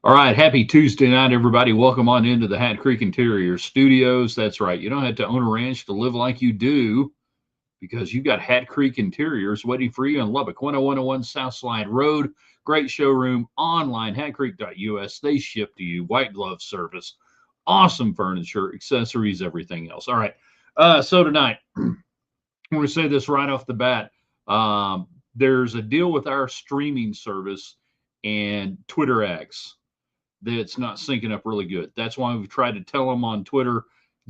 All right, happy Tuesday night, everybody. Welcome on into the Hat Creek Interior Studios. That's right, you don't have to own a ranch to live like you do because you got Hat Creek Interiors waiting for you in Lubbock, 10101 South Slide Road. Great showroom online, hatcreek.us. They ship to you, white glove service, awesome furniture, accessories, everything else. All right, so tonight, I'm going to say this right off the bat. There's a deal with our streaming service and Twitter X that's not syncing up really good. That's why we've tried to tell them on Twitter,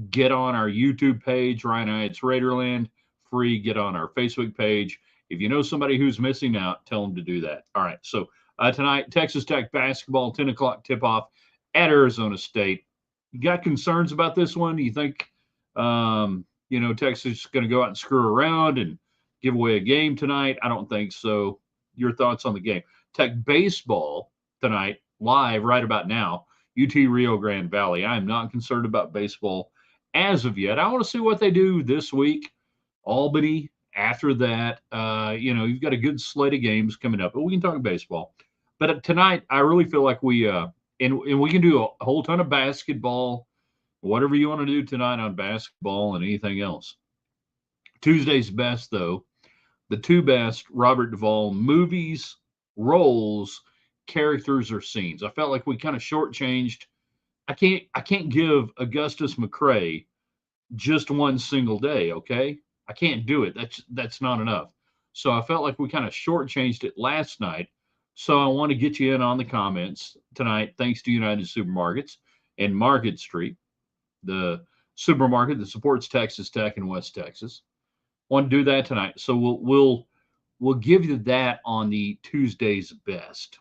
get on our YouTube page, Ryan Hyatt's Raiderland, free, get on our Facebook page. If you know somebody who's missing out, tell them to do that. All right, so tonight, Texas Tech basketball, 10 o'clock tip-off at Arizona State. You got concerns about this one? Do you think, Texas is going to go out and screw around and give away a game tonight? I don't think so. Your thoughts on the game? Tech baseball tonight, live right about now, UT Rio Grande Valley. I am not concerned about baseball as of yet. I want to see what they do this week. Albany, after that, you've got a good slate of games coming up, but we can talk baseball. But tonight, I really feel like and we can do a whole ton of basketball, whatever you want to do tonight on basketball and anything else. Tuesday's best, though, the two best Robert Duvall movies, roles, characters, or scenes. I felt like we kind of shortchanged. I can't give Augustus McCrae just one single day, okay? I can't do it. That's not enough. So I felt like we kind of shortchanged it last night. So I want to get you in on the comments tonight, thanks to United Supermarkets and Market Street, the supermarket that supports Texas Tech in West Texas. Want to do that tonight. So we'll give you that on the Tuesday's best.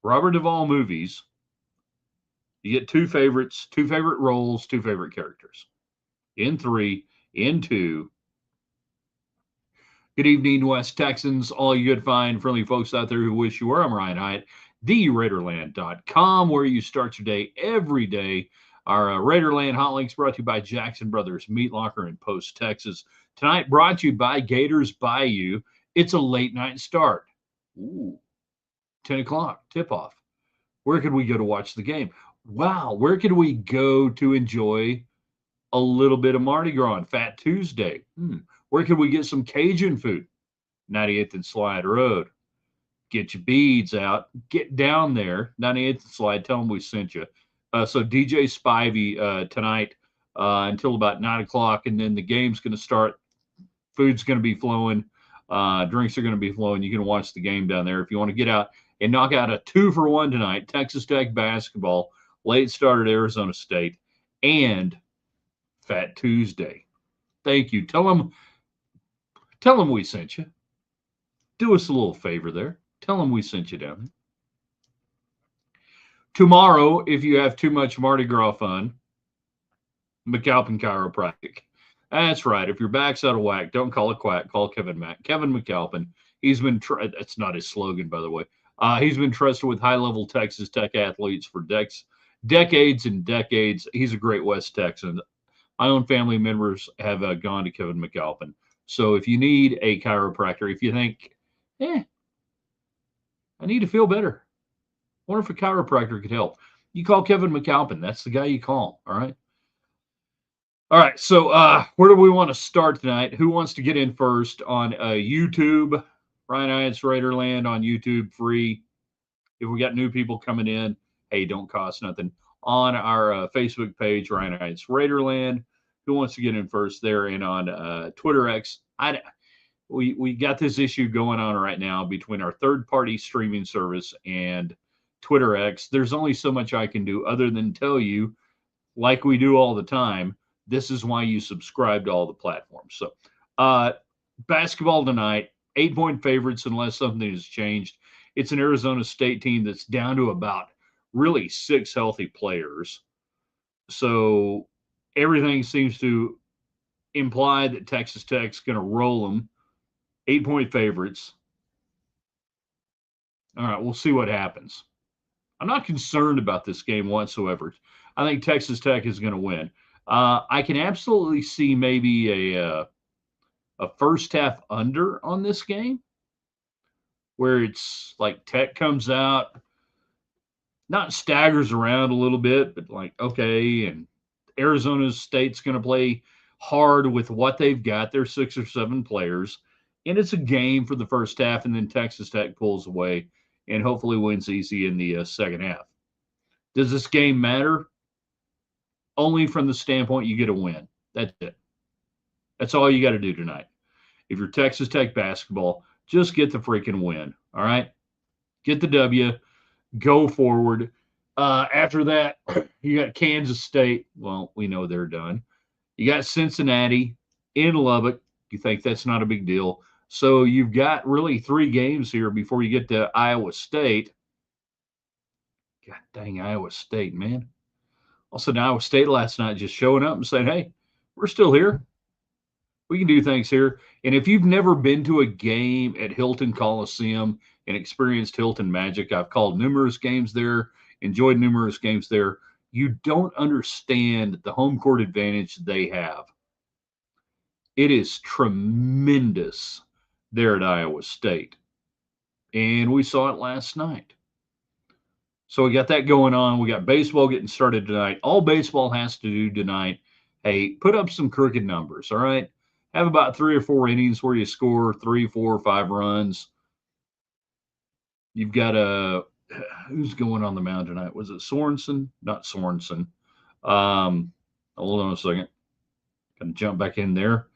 Robert Duvall movies. You get two favorites, two favorite roles, two favorite characters. In three, in two. Good evening, West Texans, all you good, fine, friendly folks out there who wish you were. I'm Ryan Hyatt, TheRaiderland.com, where you start your day every day. Our Raiderland hot links brought to you by Jackson Brothers Meat Locker in Post, Texas. Tonight brought to you by Gators Bayou. It's a late night start. Ooh, 10 o'clock, tip off. Where could we go to watch the game? Wow, where could we go to enjoy a little bit of Mardi Gras on Fat Tuesday? Where could we get some Cajun food? 98th and Slide Road. Get your beads out. Get down there. 98th and Slide. Tell them we sent you. So DJ Spivey tonight until about 9 o'clock, and then the game's going to start. Food's going to be flowing. Drinks are going to be flowing. You can watch the game down there. If you want to get out and knock out a 2-for-1 tonight, Texas Tech basketball, late start at Arizona State, and Fat Tuesday. Thank you. Tell them we sent you. Do us a little favor there. Tell them we sent you down there. Tomorrow, if you have too much Mardi Gras fun, McAlpin Chiropractic. That's right. If your back's out of whack, don't call a quack. Call Kevin McAlpin. He's been. That's not his slogan, by the way. He's been trusted with high-level Texas Tech athletes for decades and decades. He's a great West Texan. My own family members have gone to Kevin McAlpin. So if you need a chiropractor, if you think, I need to feel better, I wonder if a chiropractor could help, you call Kevin McAlpin. That's the guy you call. All right. All right. So where do we want to start tonight? Who wants to get in first on YouTube? Ryan Hyatt's Raiderland on YouTube, free. If we got new people coming in, hey, don't cost nothing. On our Facebook page, Ryan Hyatt's Raiderland. Who wants to get in first there? And on Twitter X, we got this issue going on right now between our third-party streaming service and Twitter X. There's only so much I can do other than tell you, like we do all the time, this is why you subscribe to all the platforms. So basketball tonight, 8-point favorites unless something has changed. It's an Arizona State team that's down to about really 6 healthy players. So everything seems to imply that Texas Tech's going to roll them. 8-point favorites. All right, we'll see what happens. I'm not concerned about this game whatsoever. I think Texas Tech is going to win. I can absolutely see maybe a first half under on this game, where it's like Tech comes out, not staggers around a little bit, but like, okay, and Arizona State's going to play hard with what they've got. They're 6 or 7 players, and it's a game for the first half, and then Texas Tech pulls away and hopefully wins easy in the second half. Does this game matter? Only from the standpoint you get a win. That's it. That's all you got to do tonight. If you're Texas Tech basketball, just get the freaking win. All right? Get the W. Go forward. After that, you got Kansas State. Well, we know they're done. You got Cincinnati in Lubbock. You think that's not a big deal. So you've got really 3 games here before you get to Iowa State. God dang, Iowa State, man. All of a sudden, Iowa State last night just showing up and saying, hey, we're still here. We can do things here. And if you've never been to a game at Hilton Coliseum and experienced Hilton Magic, I've called numerous games there, enjoyed numerous games there. You don't understand the home court advantage they have. It is tremendous there at Iowa State. And we saw it last night. So we got that going on. We got baseball getting started tonight. All baseball has to do tonight, hey, put up some crooked numbers, all right? Have about 3 or 4 innings where you score 3, 4, 5 runs. You've got who's going on the mound tonight? Was it Sorensen? Not Sorensen. Hold on a second. Gonna jump back in there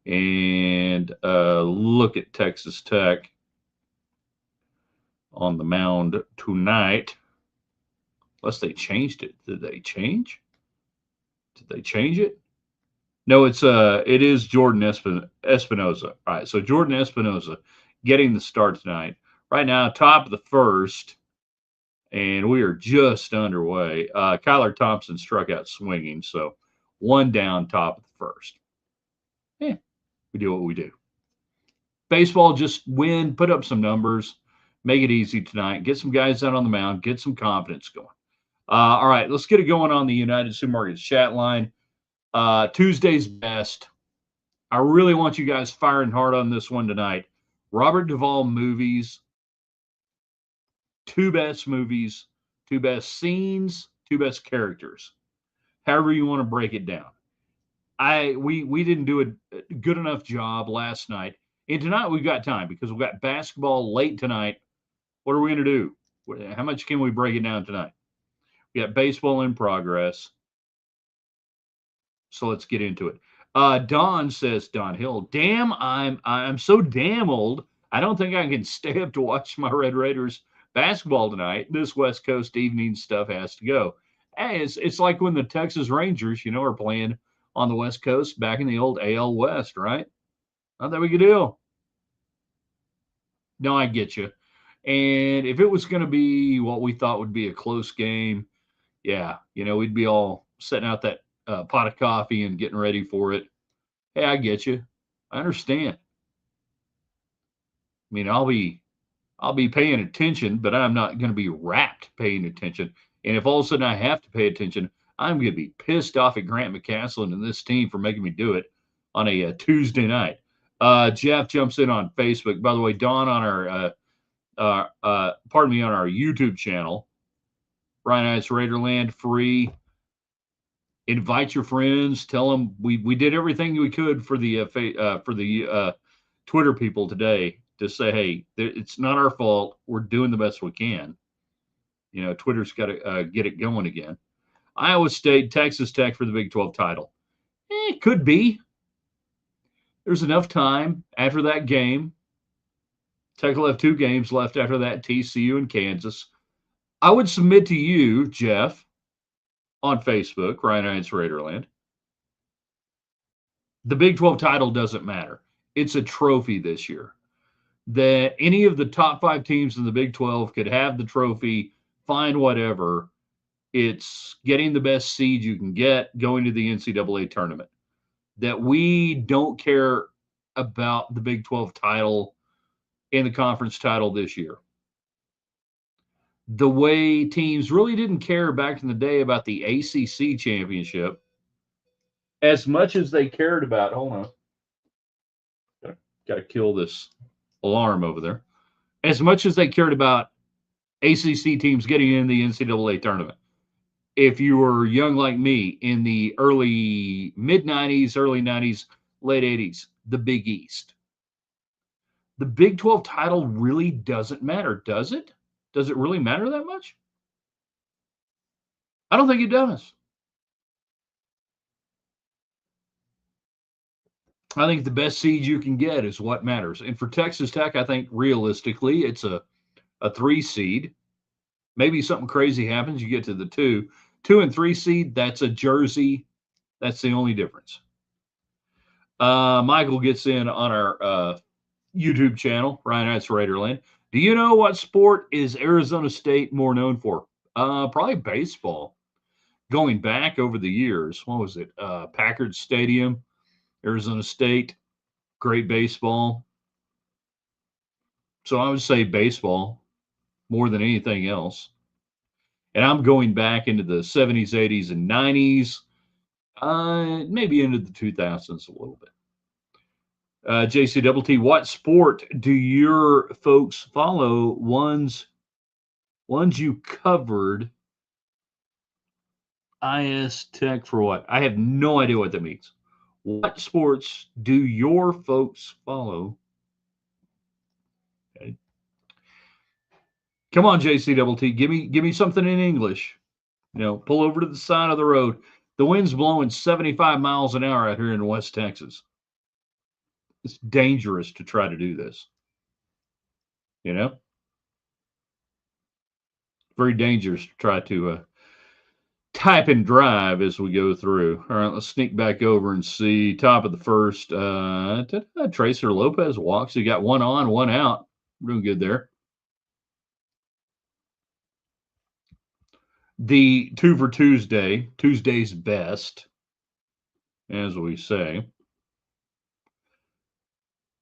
and look at Texas Tech on the mound tonight. Unless they changed it. Did they change? Did they change it? No, it is Jordan Espinoza. All right, so Jordan Espinoza getting the start tonight. Right now, top of the first, and we are just underway. Kyler Thompson struck out swinging, so 1 down, top of the first. Yeah, we do what we do. Baseball, just win, put up some numbers, make it easy tonight, get some guys out on the mound, get some confidence going. All right, let's get it going on the United Supermarkets chat line. Tuesday's best. I really want you guys firing hard on this one tonight. Robert Duvall movies, 2 best movies, 2 best scenes, 2 best characters. However you want to break it down. We didn't do a good enough job last night. And tonight we've got time because we've got basketball late tonight. What are we going to do? How much can we break it down tonight? We got baseball in progress. So let's get into it. Don says, Don Hill, damn, I'm so damn old. I don't think I can stay up to watch my Red Raiders basketball tonight. This West Coast evening stuff has to go. Hey, it's like when the Texas Rangers, are playing on the West Coast back in the old AL West, right? Not that big a deal. No, I get you. And if it was going to be what we thought would be a close game, yeah, we'd be all setting out that pot of coffee and getting ready for it. Hey, I get you. I understand. I mean, I'll be paying attention, but I'm not going to be rapt paying attention. And if all of a sudden I have to pay attention, I'm going to be pissed off at Grant McCaslin and this team for making me do it on a Tuesday night. Jeff jumps in on Facebook. By the way, Dawn on our on our YouTube channel, Ryan Ice Raiderland, free. Invite your friends. Tell them we did everything we could for the Twitter people today to say, hey, it's not our fault. We're doing the best we can. Twitter's got to get it going again. Iowa State, Texas Tech for the Big 12 title. It could be. There's enough time after that game. Tech will have 2 games left after that, TCU and Kansas. I would submit to you, Jeff, on Facebook, Ryan Hines Raiderland, the Big 12 title doesn't matter. It's a trophy this year. That any of the top 5 teams in the Big 12 could have the trophy, find whatever. It's getting the best seed you can get, going to the NCAA tournament. That we don't care about the Big 12 title and the conference title this year. The way teams really didn't care back in the day about the ACC championship as much as they cared about, hold on, got to kill this alarm over there. As much as they cared about ACC teams getting in the NCAA tournament. If you were young like me in the mid 90s, early 90s, late 80s, the Big East. The Big 12 title really doesn't matter, does it? Does it really matter that much? I don't think it does. I think the best seed you can get is what matters. And for Texas Tech, I think realistically, it's a 3 seed. Maybe something crazy happens, you get to the 2. 2 and 3 seed, that's a jersey. That's the only difference. Michael gets in on our YouTube channel, Ryan Knights Raiderland. Do you know what sport is Arizona State more known for? Probably baseball. Going back over the years, what was it? Packard Stadium, Arizona State, great baseball. So I would say baseball more than anything else. And I'm going back into the 70s, 80s, and 90s, maybe into the 2000s a little bit. JCWT, what sport do your folks follow? Ones you covered. IS Tech for what? I have no idea what that means. What sports do your folks follow? Okay. Come on, JCWT, give me something in English. Pull over to the side of the road. The wind's blowing 75 miles an hour out here in West Texas. It's dangerous to try to do this. Very dangerous to try to type and drive as we go through. All right, let's sneak back over and see top of the first. Tracer Lopez walks. He got one on, one out. Doing good there. The 2 for Tuesday, Tuesday's best, as we say.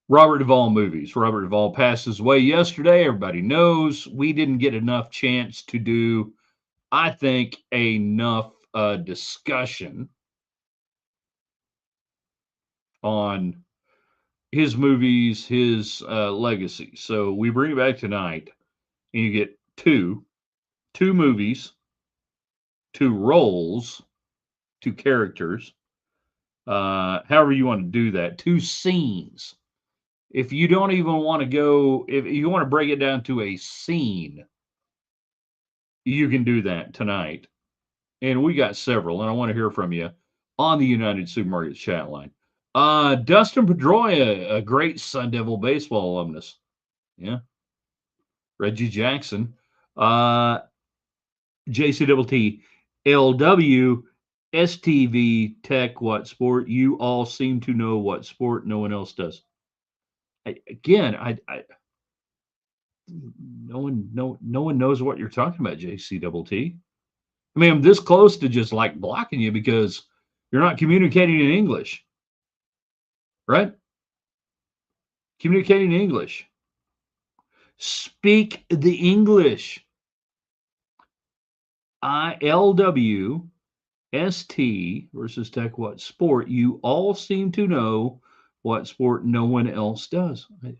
Robert Duvall movies. Robert Duvall passes away yesterday. Everybody knows we didn't get enough chance to do, I think, enough discussion on his movies, his legacy. So we bring it back tonight, and you get two movies, 2 roles, 2 characters, however you want to do that, 2 scenes. If you don't even want to go, if you want to break it down to a scene, you can do that tonight. And we got several, and I want to hear from you on the United Supermarkets chat line. Dustin Pedroia, a great Sun Devil baseball alumnus. Yeah. Reggie Jackson. JCWT, LW, STV, Tech, what sport? You all seem to know what sport no one else does. No one knows what you're talking about, JCWT. I mean, I'm this close to just like blocking you because you're not communicating in English, right? Communicating in English. Speak the English. ILW, ST versus Tech, what sport? You all seem to know what sport no one else does. I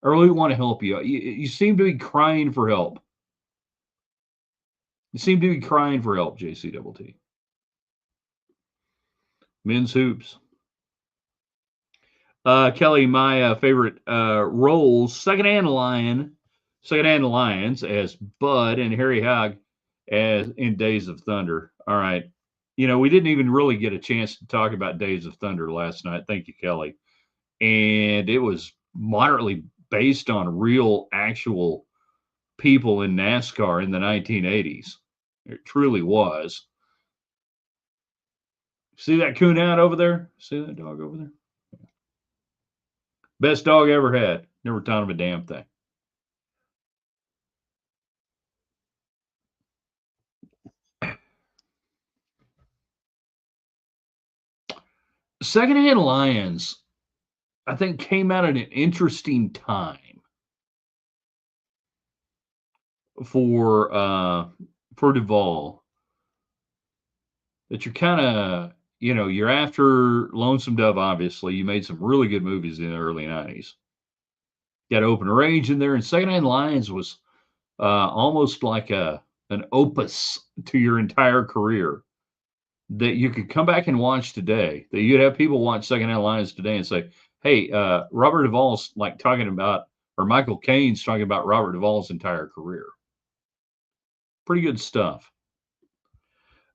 really want to help you. You seem to be crying for help. You seem to be crying for help, JCWT. Men's hoops. Kelly, my favorite roles, second-hand Lions as Bud and Harry Hogg as in Days of Thunder. All right. We didn't even really get a chance to talk about Days of Thunder last night. Thank you, Kelly. And it was moderately based on real, actual people in NASCAR in the 1980s. It truly was. See that coon out over there? See that dog over there? Best dog ever had. Never taught him a damn thing. Secondhand Lions, I think, came out at an interesting time for Duvall. That you're kind of, you're after Lonesome Dove, obviously. You made some really good movies in the early 90s. Got Open Range in there, and Secondhand Lions was almost like an opus to your entire career that you could come back and watch today. That you'd have people watch Secondhand Lions today and say, "Hey, Robert Duvall's like talking about, or Michael Caine's talking about Robert Duvall's entire career." Pretty good stuff.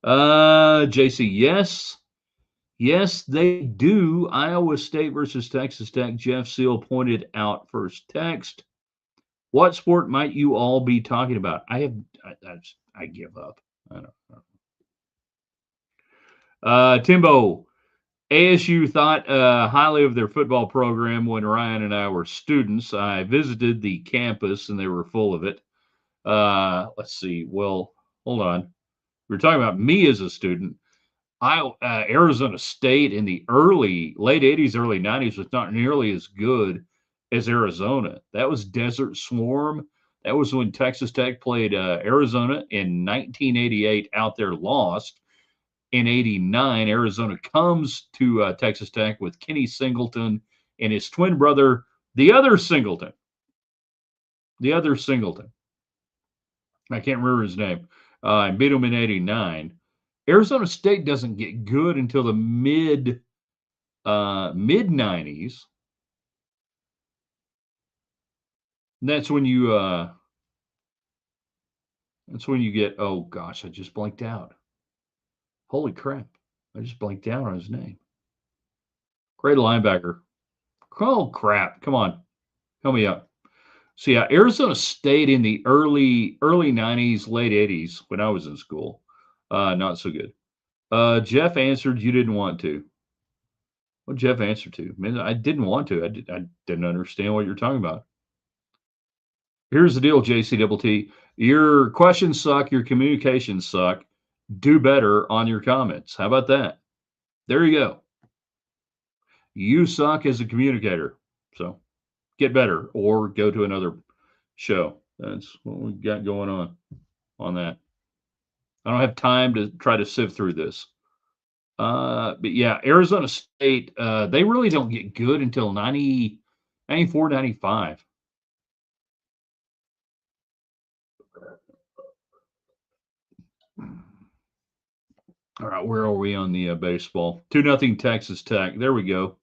JC, yes. Yes, they do. Iowa State versus Texas Tech. Jeff Seal pointed out first text. What sport might you all be talking about? I give up. I don't know. Timbo, ASU thought highly of their football program when Ryan and I were students. I visited the campus and they were full of it. Let's see. Well, hold on. We were talking about me as a student. Arizona State in the late 80s, early 90s was not nearly as good as Arizona. That was Desert Swarm. That was when Texas Tech played Arizona in 1988, out there, lost. In 89, Arizona comes to Texas Tech with Kenny Singleton and his twin brother, the other Singleton. I can't remember his name. And beat him in 89. Arizona State doesn't get good until the mid 90s. That's when you get, oh gosh, I just blanked out. Holy crap. I just blanked out on his name. Great linebacker. Oh crap. Come on. Help me out. So yeah, Arizona State in the early 90s, late 80s when I was in school. Not so good. Jeff answered you didn't want to. What Jeff answered to? Man, I didn't want to. I didn't understand what you're talking about. Here's the deal, JCTT. Your questions suck. Your communications suck. Do better on your comments. How about that? There you go. You suck as a communicator. So get better or go to another show. That's what we got going on that. I don't have time to try to sift through this. But yeah, Arizona State, they really don't get good until 94, 95. All right, where are we on the baseball? 2-0 Texas Tech. There we go.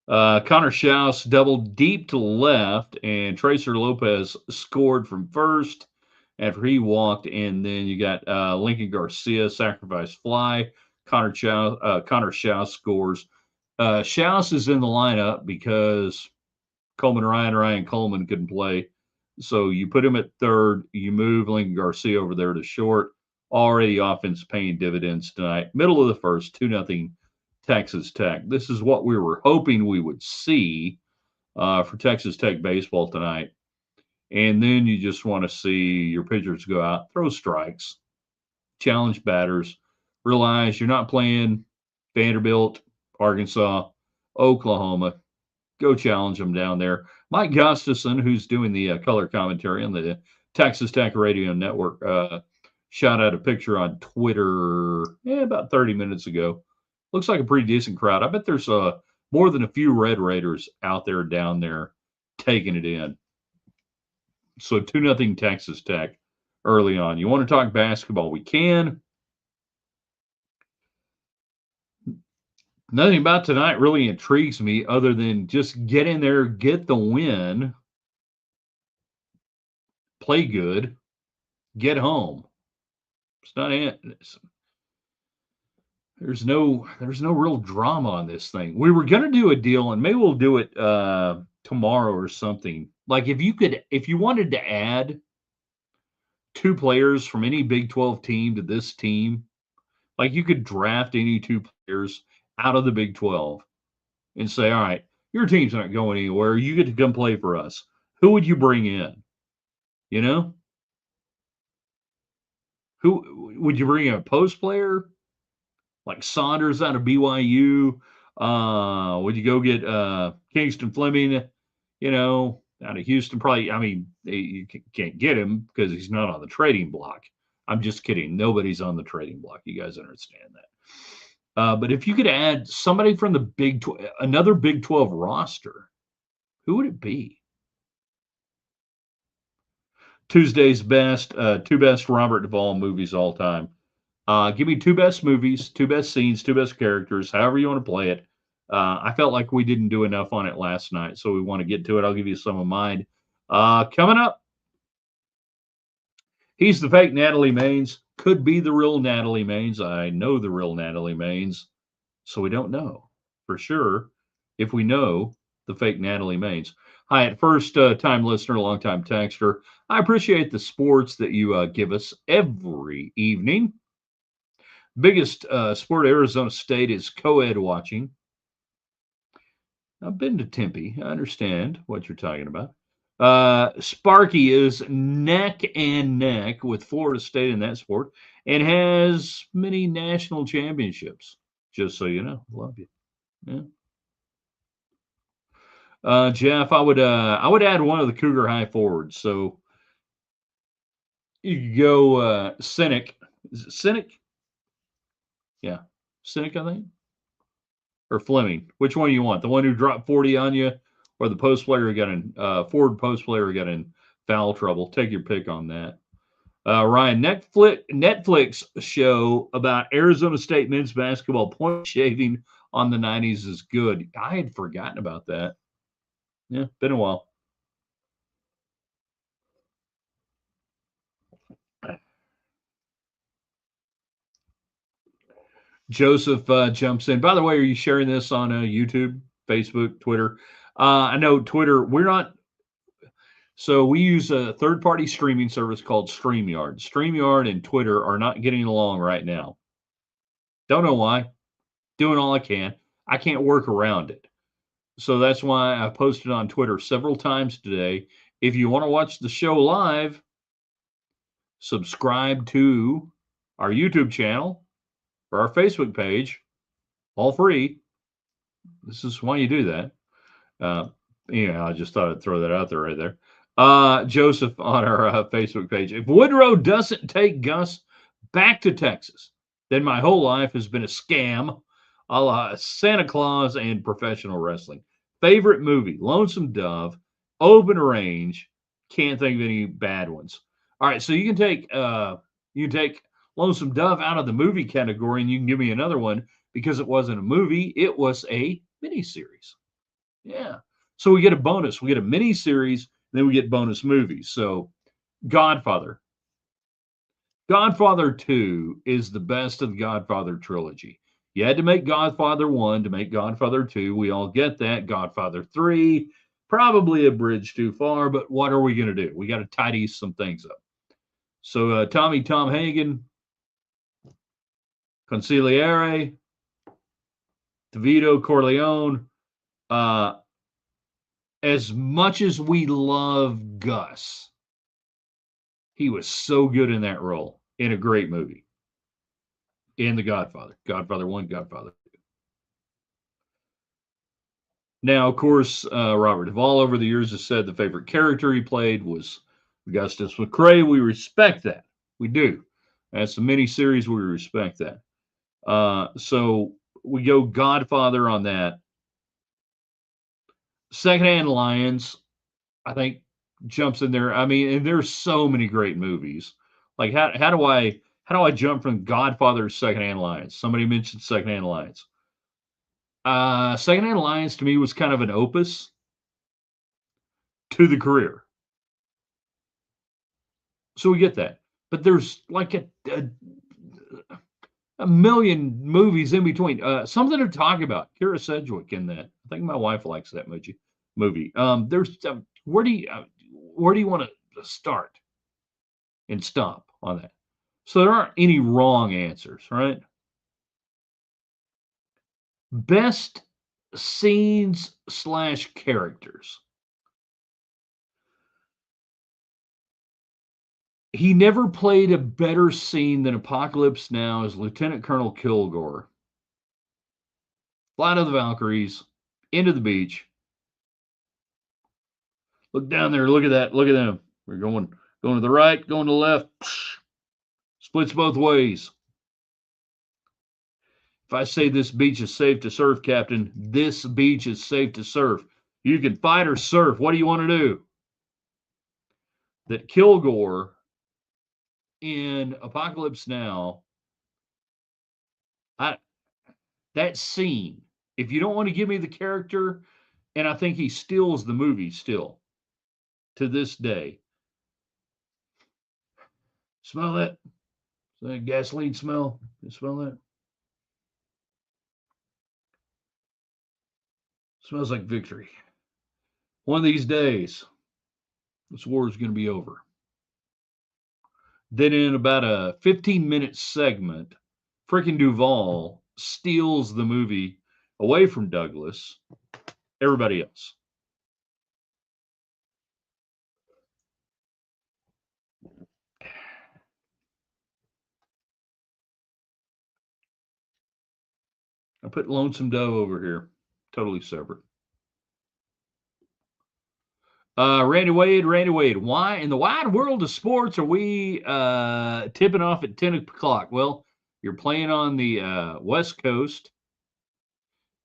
Connor Schaus doubled deep to left, and Tracer Lopez scored from first after he walked. And then you got Lincoln Garcia sacrifice fly. Connor Schaus scores. Schaus is in the lineup because Ryan Coleman couldn't play. So you put him at third. You move Lincoln Garcia over there to short. Already offense paying dividends tonight. Middle of the first, 2-0 Texas Tech. This is what we were hoping we would see for Texas Tech baseball tonight. And then you just want to see your pitchers go out, throw strikes, challenge batters, realize you're not playing Vanderbilt, Arkansas, Oklahoma. Go challenge them down there. Mike Gustafson, who's doing the color commentary on the Texas Tech Radio Network, shot out a picture on Twitter about 30 minutes ago. Looks like a pretty decent crowd. I bet there's more than a few Red Raiders out there down there taking it in. So 2-0 Texas Tech early on. You want to talk basketball? We can. Nothing about tonight really intrigues me other than just get in there, get the win, play good, get home. It's not it. There's no real drama on this thing. We were going to do a deal, and maybe we'll do it tomorrow or something. Like if you wanted to add 2 players from any Big 12 team to this team, like you could draft any 2 players out of the Big 12 and say, all right, your team's not going anywhere. You get to come play for us. Who would you bring in? You know? Who would you bring in? A post player? Like Saunders out of BYU. Would you go get Kingston Fleming, out of Houston? Probably, I mean, you can't get him because he's not on the trading block. I'm just kidding. Nobody's on the trading block. You guys understand that. But if you could add somebody from the another Big 12 roster, who would it be? Tuesday's best, two best Robert Duvall movies all time. Give me two best movies, two best scenes, two best characters, however you want to play it. I felt like we didn't do enough on it last night, so we want to get to it. I'll give you some of mine. Coming up, he's the fake Natalie Maines. Could be the real Natalie Maines. I know the real Natalie Maines, so we don't know for sure if we know the fake Natalie Maines. Hi, at first time listener, long time texter. I appreciate the sports that you give us every evening. Biggest sport Arizona State is co-ed watching. I've been to Tempe. I understand what you're talking about. Sparky is neck and neck with Florida State in that sport and has many national championships. Just so you know, love you. Yeah. Jeff, I would add one of the Cougar high forwards. So you could go Cynic. Is it Cynic? Yeah, Cynic, I think, or Fleming. Which one you want? The one who dropped 40 on you, or the post player who got in forward post player who got in foul trouble? Take your pick on that. Ryan, Netflix show about Arizona State men's basketball point shaving on the 90s is good. I had forgotten about that. Yeah, been a while. Joseph jumps in. By the way, are you sharing this on YouTube, Facebook, Twitter? I know Twitter, we're not. So we use a third party streaming service called StreamYard. StreamYard and Twitter are not getting along right now. Don't know why. Doing all I can. I can't work around it. So that's why I posted on Twitter several times today. If you want to watch the show live, subscribe to our YouTube channel or our Facebook page, all free. This is why you do that. I just thought I'd throw that out there right there. Joseph on our Facebook page. If Woodrow doesn't take Gus back to Texas, then my whole life has been a scam, a la Santa Claus and professional wrestling. Favorite movie, Lonesome Dove, Open Range. Can't think of any bad ones. All right, so you can take Lonesome Dove out of the movie category, and you can give me another one because it wasn't a movie; it was a miniseries. Yeah, so we get a bonus. We get a miniseries, then we get bonus movies. So, Godfather. Godfather 2 is the best of the Godfather trilogy. You had to make Godfather 1 to make Godfather 2. We all get that. Godfather 3, probably a bridge too far, but what are we going to do? We got to tidy some things up. So, Tom Hagen, Consigliere, DeVito, Corleone. As much as we love Gus, he was so good in that role in a great movie. In The Godfather, Godfather 1, Godfather 2. Now, of course, Robert Duvall over the years has said the favorite character he played was Augustus McCrae. We respect that. We do. That's a miniseries. We respect that. So we go Godfather on that. Secondhand Lions, I think, jumps in there. I mean, and there's so many great movies. Like how do I jump from Godfather to Secondhand Lions? Somebody mentioned Secondhand Lions. Secondhand Lions to me was kind of an opus to the career. So we get that. But there's like a million movies in between. Something to talk about. Kira Sedgwick in that. I think my wife likes that movie. There's where do you want to start and stop on that? So there aren't any wrong answers, right? Best scenes / characters. He never played a better scene than Apocalypse Now as Lieutenant Colonel Kilgore. Flight of the Valkyries, into the beach. Look down there. Look at that. Look at them. We're going to the right, going to the left. Splits both ways. If I say this beach is safe to surf, Captain, this beach is safe to surf. You can fight or surf. What do you want to do? that Kilgore in Apocalypse Now, that scene, if you don't want to give me the character, and I think he steals the movie still to this day. Smell that? That gasoline smell? You smell that? Smells like victory. One of these days, this war is going to be over. Then, in about a 15-minute segment, freaking Duvall steals the movie away from Douglas, everybody else. I put Lonesome Dove over here, totally separate. Randy Wade, why in the wide world of sports are we tipping off at 10 o'clock? Well, you're playing on the West Coast.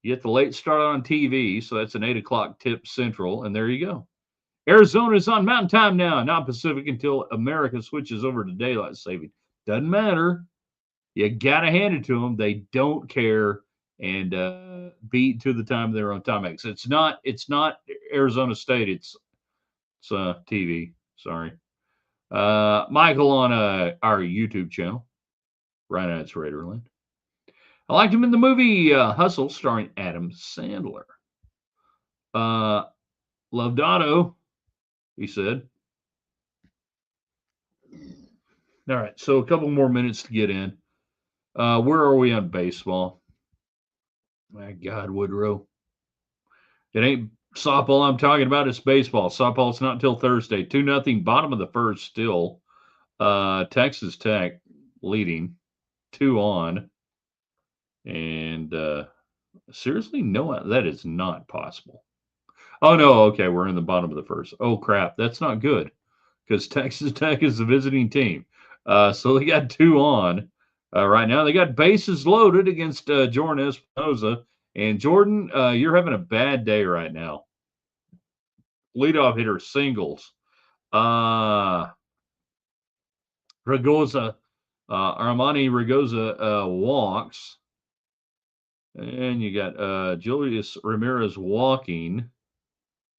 You get the late start on TV, so that's an 8 o'clock tip Central, and there you go. Arizona's on Mountain Time now, not Pacific until America switches over to daylight saving. Doesn't matter. You got to hand it to them. They don't care and beat to the time they're on Timex. It's not Arizona State. It's TV. Sorry. Michael on our YouTube channel, Ryan Raiderland. I liked him in the movie Hustle, starring Adam Sandler. Loved Otto, he said. All right, so a couple more minutes to get in. Where are we on baseball? My God, Woodrow. It ain't softball I'm talking about, it's baseball. Softball's not until Thursday. 2-0, bottom of the first still. Texas Tech leading 2 on. And seriously, no, that is not possible. Oh, no, okay, we're in the bottom of the first. Oh, crap, that's not good because Texas Tech is the visiting team. So they got 2 on right now. They got bases loaded against Jordan Espinoza. And Jordan, you're having a bad day right now. Leadoff hitter singles. Ragoza, Armani Ragoza walks. And you got Julius Ramirez walking.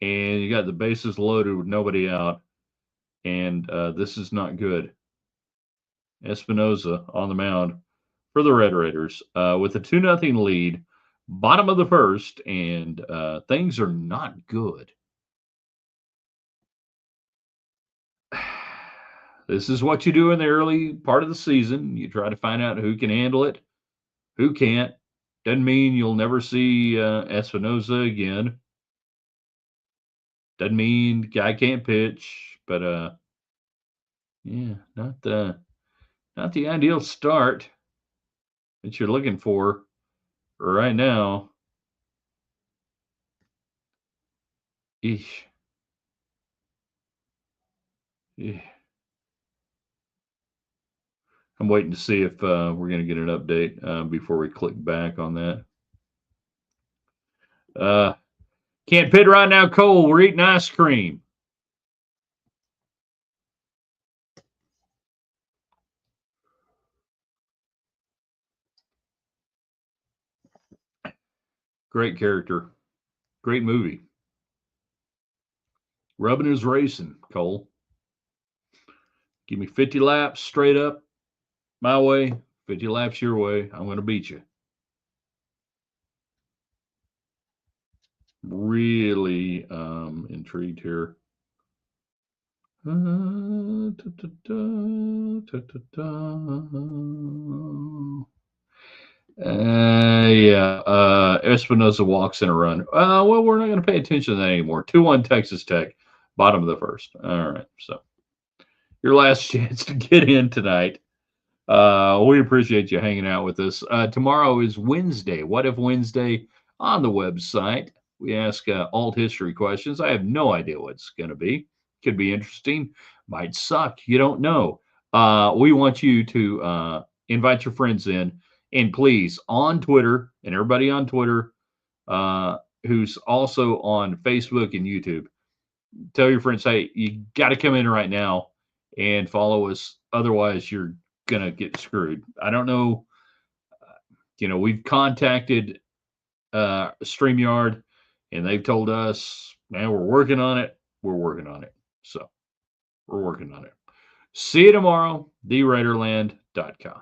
And you got the bases loaded with nobody out. And this is not good. Espinoza on the mound for the Red Raiders with a 2-0 lead, bottom of the first, and things are not good. This is what you do in the early part of the season. You try to find out who can handle it, who can't. Doesn't mean you'll never see Espinoza again. Doesn't mean guy can't pitch, but yeah, not the ideal start that you're looking for right now. Eesh. Yeah. I'm waiting to see if we're going to get an update before we click back on that. Can't pit right now, Cole. We're eating ice cream. Great character. Great movie. Rubbing is racing, Cole. Give me 50 laps straight up my way, 50 laps your way. I'm going to beat you. Really intrigued here. Espinoza walks in a run. Well, we're not going to pay attention to that anymore. 2-1 Texas Tech, bottom of the first. All right, so your last chance to get in tonight. We appreciate you hanging out with us. Tomorrow is Wednesday. What if Wednesday on the website? We ask alt history questions. I have no idea what it's going to be. Could be interesting. Might suck. You don't know. We want you to invite your friends in. And please, on Twitter, and everybody on Twitter who's also on Facebook and YouTube, tell your friends, hey, you got to come in right now and follow us. Otherwise, you're going to get screwed. I don't know. We've contacted StreamYard and they've told us, man, we're working on it. We're working on it. So we're working on it. See you tomorrow, theraiderland.com.